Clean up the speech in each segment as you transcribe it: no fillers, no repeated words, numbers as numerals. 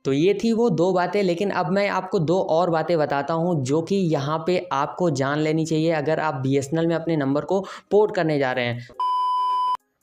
तो ये थी वो 2 बातें, लेकिन अब मैं आपको 2 और बातें बताता हूँ जो कि यहाँ पे आपको जान लेनी चाहिए अगर आप बीएसएनएल में अपने नंबर को पोर्ट करने जा रहे हैं।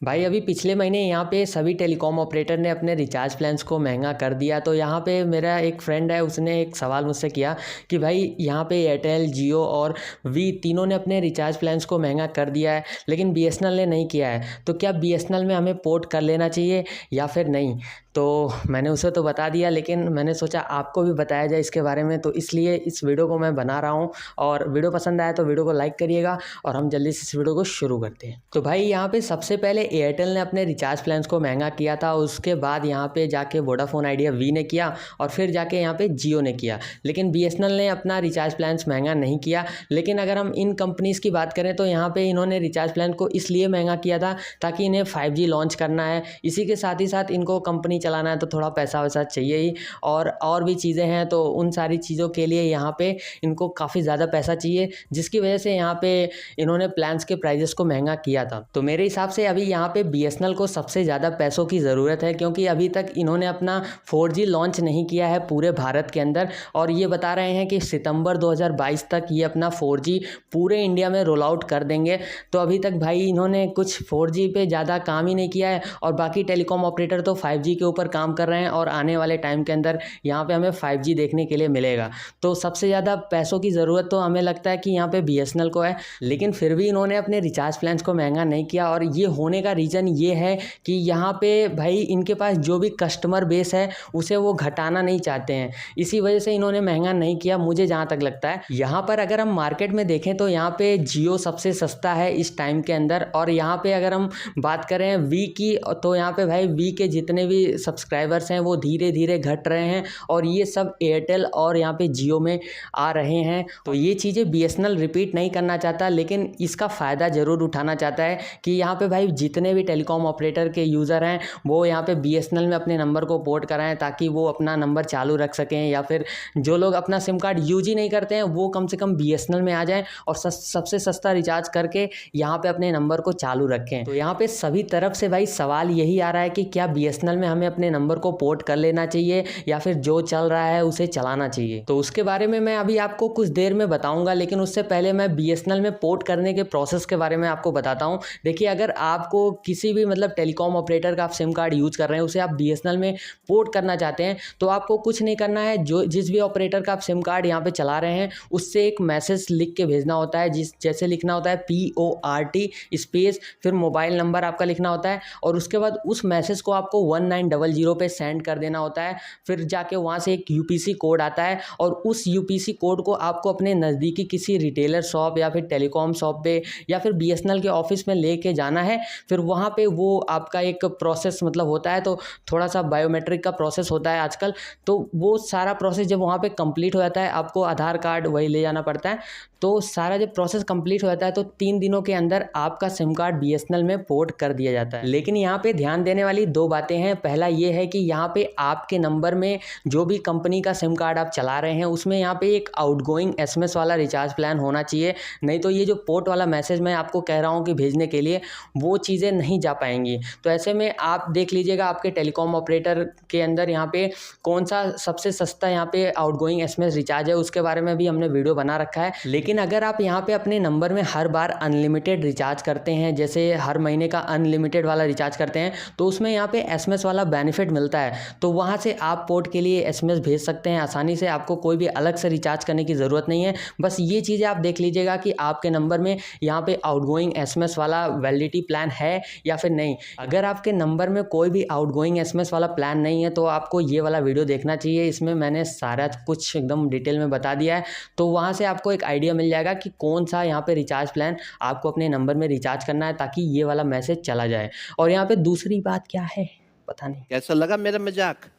भाई अभी पिछले महीने यहाँ पे सभी टेलीकॉम ऑपरेटर ने अपने रिचार्ज प्लान्स को महंगा कर दिया। तो यहाँ पे मेरा एक फ्रेंड है, उसने एक सवाल मुझसे किया कि भाई यहाँ पे एयरटेल, जियो और वी तीनों ने अपने रिचार्ज प्लान्स को महंगा कर दिया है, लेकिन बीएसएनएल ने नहीं किया है। तो क्या बीएसएनएल में हमें पोर्ट कर लेना चाहिए या फिर नहीं? तो मैंने उसे तो बता दिया, लेकिन मैंने सोचा आपको भी बताया जाए इसके बारे में, तो इसलिए इस वीडियो को मैं बना रहा हूँ। और वीडियो पसंद आया तो वीडियो को लाइक करिएगा और हम जल्दी से इस वीडियो को शुरू करते हैं। तो भाई यहाँ पे सबसे पहले एयरटेल ने अपने रिचार्ज प्लान्स को महंगा किया था, उसके बाद यहाँ पे जाके वोडाफोन आइडिया वी ने किया और फिर जाके यहाँ पे जियो ने किया। लेकिन बीएसएनएल ने अपना रिचार्ज प्लान्स महंगा नहीं किया। लेकिन अगर हम इन कंपनीज़ की बात करें तो यहाँ पे इन्होंने रिचार्ज प्लान को इसलिए महंगा किया था ताकि इन्हें 5G लॉन्च करना है। इसी के साथ ही साथ इनको कंपनी चलाना है तो थोड़ा पैसा वैसा चाहिए ही, और भी चीज़ें हैं। तो उन सारी चीज़ों के लिए यहाँ पे इनको काफ़ी ज़्यादा पैसा चाहिए, जिसकी वजह से यहाँ पे इन्होंने प्लान्स के प्राइजेस को महंगा किया था। तो मेरे हिसाब से अभी यहाँ पे बीएसएनएल को सबसे ज़्यादा पैसों की ज़रूरत है, क्योंकि अभी तक इन्होंने अपना 4G लॉन्च नहीं किया है पूरे भारत के अंदर, और ये बता रहे हैं कि सितंबर 2022 तक ये अपना 4G पूरे इंडिया में रोल आउट कर देंगे। तो अभी तक भाई इन्होंने कुछ 4G पे ज़्यादा काम ही नहीं किया है, और बाकी टेलीकॉम ऑपरेटर तो 5G के ऊपर काम कर रहे हैं, और आने वाले टाइम के अंदर यहाँ पे हमें 5G देखने के लिए मिलेगा। तो सबसे ज़्यादा पैसों की ज़रूरत तो हमें लगता है कि यहाँ पे बीएसएनएल को है, लेकिन फिर भी इन्होंने अपने रिचार्ज प्लान्स को महंगा नहीं किया। और ये होने का रीज़न ये है कि यहाँ पे भाई इनके पास जो भी कस्टमर बेस है उसे वो घटाना नहीं चाहते हैं, इसी वजह से इन्होंने महंगा नहीं किया, मुझे जहाँ तक लगता है। यहाँ पर अगर हम मार्केट में देखें तो यहाँ पे जियो सबसे सस्ता है इस टाइम के अंदर, और यहाँ पे अगर हम बात करें वी की तो यहाँ पे भाई वी के जितने भी सब्सक्राइबर्स हैं वो धीरे धीरे घट रहे हैं, और ये सब एयरटेल और यहाँ पे जियो में आ रहे हैं। तो ये चीज़ें बीएसएनएल रिपीट नहीं करना चाहता, लेकिन इसका फ़ायदा ज़रूर उठाना चाहता है कि यहाँ पे भाई जितने भी टेलीकॉम ऑपरेटर के यूज़र हैं वो यहाँ पे बीएसएनएल में अपने नंबर को पोर्ट कराएं, ताकि वो अपना नंबर चालू रख सकें, या फिर जो लोग अपना सिम कार्ड यूज ही नहीं करते हैं वो कम से कम बीएसएनएल में आ जाएं और सबसे सस्ता रिचार्ज करके यहाँ पे अपने नंबर को चालू रखें। तो यहाँ पे सभी तरफ से भाई सवाल यही आ रहा है कि क्या बीएसएनएल में हमें अपने नंबर को पोर्ट कर लेना चाहिए या फिर जो चल रहा है उसे चलाना चाहिए। तो उसके बारे में मैं अभी आपको कुछ देर में बताऊंगा, लेकिन उससे पहले मैं बीएसएनएल में पोर्ट करने के प्रोसेस के बारे में आपको बताता हूँ। देखिए, अगर आपको किसी भी मतलब टेलीकॉम ऑपरेटर का आप सिम कार्ड यूज कर रहे हैं, उसे आप बीएसएनएल में पोर्ट करना चाहते हैं, तो आपको कुछ नहीं करना है। जिस भी ऑपरेटर का आप सिम कार्ड यहाँ पे चला रहे हैं उससे एक मैसेज लिख के भेजना होता है, जैसे लिखना होता है PORT स्पेस फिर मोबाइल नंबर आपका लिखना होता है, और उसके बाद उस मैसेज को आपको 1900 पे सेंड कर देना होता है। फिर जाके वहाँ से एक UPC कोड आता है, और उस UPC कोड को आपको अपने नज़दीकी किसी रिटेलर शॉप या फिर टेलीकॉम शॉप पे या फिर बीएसएनएल के ऑफिस में लेके जाना है। फिर वहाँ पे वो आपका एक प्रोसेस मतलब होता है, तो थोड़ा सा बायोमेट्रिक का प्रोसेस होता है आजकल, तो वो सारा प्रोसेस जब वहाँ पे कंप्लीट हो जाता है, आपको आधार कार्ड वही ले जाना पड़ता है। तो सारा जब प्रोसेस कंप्लीट हो जाता है तो 3 दिनों के अंदर आपका सिम कार्ड बीएसएनएल में पोर्ट कर दिया जाता है। लेकिन यहाँ पे ध्यान देने वाली 2 बातें हैं। पहला ये है कि यहाँ पे आपके नंबर में जो भी कंपनी का सिम कार्ड आप चला रहे हैं उसमें यहाँ पे एक आउटगोइंग SMS वाला रिचार्ज प्लान होना चाहिए, नहीं तो ये जो पोर्ट वाला मैसेज मैं आपको कह रहा हूँ कि भेजने के लिए, वो चीज़ें नहीं जा पाएंगी। तो ऐसे में आप देख लीजिएगा आपके टेलीकॉम ऑपरेटर के अंदर यहाँ पे कौन सा सबसे सस्ता यहाँ पे आउटगोइंग SMS रिचार्ज है, उसके बारे में भी हमने वीडियो बना रखा है। लेकिन अगर आप यहाँ पे अपने नंबर में हर बार अनलिमिटेड रिचार्ज करते हैं, जैसे हर महीने का अनलिमिटेड वाला रिचार्ज करते हैं, तो उसमें यहाँ पे SMS वाला बेनिफिट मिलता है, तो वहाँ से आप पोर्ट के लिए SMS भेज सकते हैं आसानी से। आपको कोई भी अलग से रिचार्ज करने की ज़रूरत नहीं है। बस ये चीज़ें आप देख लीजिएगा कि आपके नंबर में यहाँ पे आउटगोइंग SMS वाला वैलिडिटी प्लान है या फिर नहीं। अगर आपके नंबर में कोई भी आउटगोइंग SMS वाला प्लान नहीं है तो आपको ये वाला वीडियो देखना चाहिए, इसमें मैंने सारा कुछ एकदम डिटेल में बता दिया है। तो वहाँ से आपको एक आइडिया मिल जाएगा कि कौन सा यहाँ पे रिचार्ज प्लान आपको अपने नंबर में रिचार्ज करना है, ताकि ये वाला मैसेज चला जाए। और यहाँ पे दूसरी बात क्या है पता नहीं, कैसा लगा मेरा मजाक?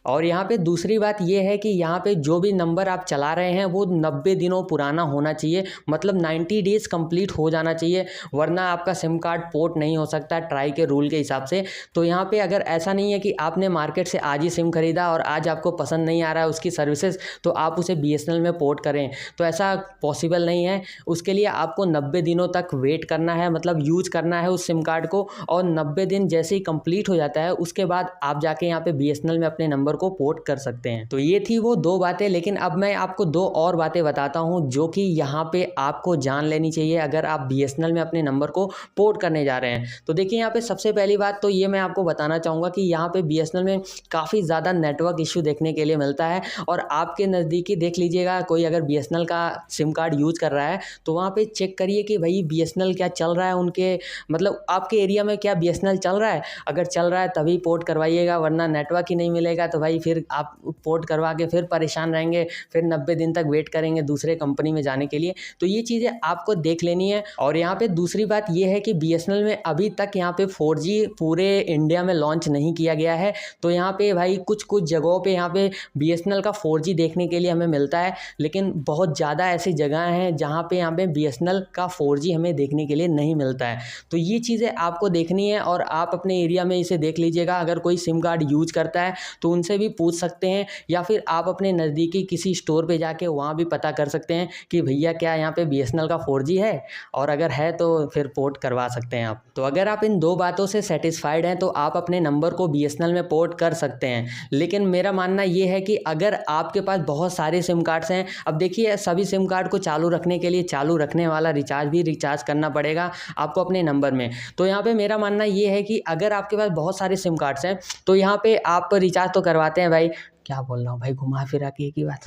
और यहाँ पे दूसरी बात ये है कि यहाँ पे जो भी नंबर आप चला रहे हैं वो 90 दिनों पुराना होना चाहिए, मतलब 90 डेज कंप्लीट हो जाना चाहिए, वरना आपका सिम कार्ड पोर्ट नहीं हो सकता ट्राई के रूल के हिसाब से। तो यहाँ पे अगर ऐसा नहीं है कि आपने मार्केट से आज ही सिम खरीदा और आज आपको पसंद नहीं आ रहा है उसकी सर्विसेज, तो आप उसे बीएसएनएल में पोर्ट करें, तो ऐसा पॉसिबल नहीं है। उसके लिए आपको 90 दिनों तक वेट करना है, मतलब यूज करना है उस सिम कार्ड को, और 90 दिन जैसे ही कंप्लीट हो जाता है उसके बाद आप जाके यहाँ पे बीएसएनएल में अपने नंबर को पोर्ट कर सकते हैं। तो ये थी वो 2 बातें, लेकिन अब मैं आपको 2 और बातें बताता हूँ जो कि यहाँ पे आपको जान लेनी चाहिए अगर आप बीएसएनएल में अपने नंबर को पोर्ट करने जा रहे हैं। तो देखिए यहाँ पे सबसे पहली बात तो ये मैं आपको बताना चाहूँगा कि यहाँ पे बीएसएनएल में काफ़ी ज़्यादा नेटवर्क इश्यू देखने के लिए मिलता है और आपके नज़दीकी देख लीजिएगा, कोई अगर बीएसएनएल का सिम कार्ड यूज़ कर रहा है तो वहाँ पे चेक करिए कि भाई बीएसएनएल क्या चल रहा है उनके, मतलब आपके एरिया में क्या बीएसएनएल चल रहा है। अगर चल रहा है तभी पोर्ट करवाइएगा, वरना नेटवर्क ही नहीं मिलेगा तो भाई फिर आप पोर्ट करवा के फिर परेशान रहेंगे, फिर 90 दिन तक वेट करेंगे दूसरे कंपनी में जाने के लिए। तो ये चीज़ें आपको देख लेनी है। और यहाँ पे दूसरी बात ये है कि बीएसएनएल में अभी तक यहाँ पे 4G पूरे इंडिया में लॉन्च नहीं किया गया है। तो यहाँ पे भाई कुछ जगहों पे यहाँ पे बीएसएनएल का 4G देखने के लिए हमें मिलता है, लेकिन बहुत ज़्यादा ऐसी जगह हैं जहाँ पे यहाँ पे बीएसएनएल का 4G हमें देखने के लिए नहीं मिलता है। तो ये चीज़ें आपको देखनी है और आप अपने एरिया में इसे देख लीजिएगा। अगर कोई सिम कार्ड यूज करता है तो उनसे भी पूछ सकते हैं, या फिर आप अपने नज़दीकी किसी स्टोर पे जाके वहाँ भी पता कर सकते हैं कि भैया क्या यहाँ पे बीएसएनएल का 4G है, और अगर है तो फिर पोर्ट करवा सकते हैं आप। तो अगर आप इन 2 बातों से सेटिस्फाइड हैं तो आप अपने नंबर को बीएसएनएल में पोर्ट कर सकते हैं। लेकिन मेरा मानना ये है कि अगर आपके पास बहुत सारे सिम कार्ड्स हैं, अब देखिए सभी सिम कार्ड को चालू रखने के लिए चालू रखने वाला रिचार्ज करना पड़ेगा आपको अपने नंबर में। तो यहाँ पे मेरा मानना ये है कि अगर आपके पास बहुत सारे सिम कार्ड्स हैं तो यहाँ पे आप रिचार्ज तो करवाते हैं भाई, क्या बोल रहा हूँ भाई, घुमा फिरा के एक ही बात।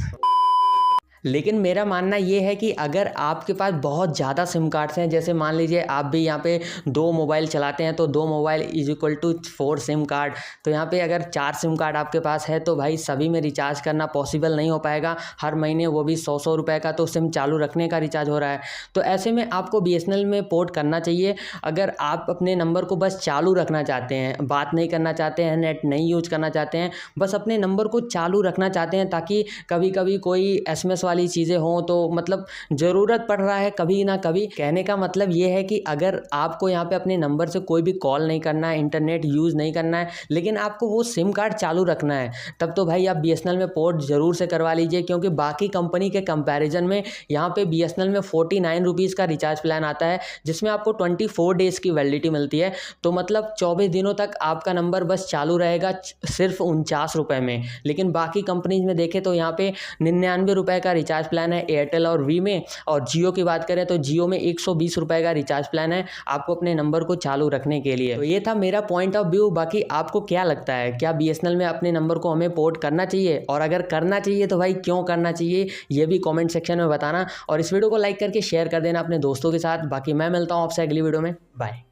लेकिन मेरा मानना ये है कि अगर आपके पास बहुत ज़्यादा सिम कार्ड्स हैं, जैसे मान लीजिए आप भी यहाँ पे 2 मोबाइल चलाते हैं तो 2 mobile is equal to 4 SIM card. तो यहाँ पे अगर 4 सिम कार्ड आपके पास है तो भाई सभी में रिचार्ज करना पॉसिबल नहीं हो पाएगा। हर महीने वो भी 100 रुपये का तो सिम चालू रखने का रिचार्ज हो रहा है। तो ऐसे में आपको बीएसएनएल में पोर्ट करना चाहिए। अगर आप अपने नंबर को बस चालू रखना चाहते हैं, बात नहीं करना चाहते हैं, नेट नहीं यूज करना चाहते हैं, बस अपने नंबर को चालू रखना चाहते हैं ताकि कभी कभी कोई एसएमएस वाली चीज़ें हों तो मतलब ज़रूरत पड़ रहा है कभी ना कभी। कहने का मतलब ये है कि अगर आपको यहाँ पे अपने नंबर से कोई भी कॉल नहीं करना है, इंटरनेट यूज़ नहीं करना है, लेकिन आपको वो सिम कार्ड चालू रखना है, तब तो भाई आप बीएसएनएल में पोर्ट ज़रूर से करवा लीजिए। क्योंकि बाकी कंपनी के कंपैरिजन में यहाँ पे बीएसएनएल में 49 रुपीज़ का रिचार्ज प्लान आता है, जिसमें आपको 24 डेज़ की वैलिडिटी मिलती है। तो मतलब 24 दिनों तक आपका नंबर बस चालू रहेगा सिर्फ 49 रुपये में। लेकिन बाकी कंपनीज में देखें तो यहाँ पे 99 रुपये का रिचार्ज प्लान है एयरटेल और वी में। और जियो की बात करें तो जियो में 120 रुपये का रिचार्ज प्लान है आपको अपने नंबर को चालू रखने के लिए। तो ये था मेरा पॉइंट ऑफ व्यू। बाकी आपको क्या लगता है, क्या बीएसएनएल में अपने नंबर को हमें पोर्ट करना चाहिए, और अगर करना चाहिए तो भाई क्यों करना चाहिए, ये भी कमेंट सेक्शन में बताना। और इस वीडियो को लाइक करके शेयर कर देना अपने दोस्तों के साथ। बाकी मैं मिलता हूँ आपसे अगली वीडियो में। बाय।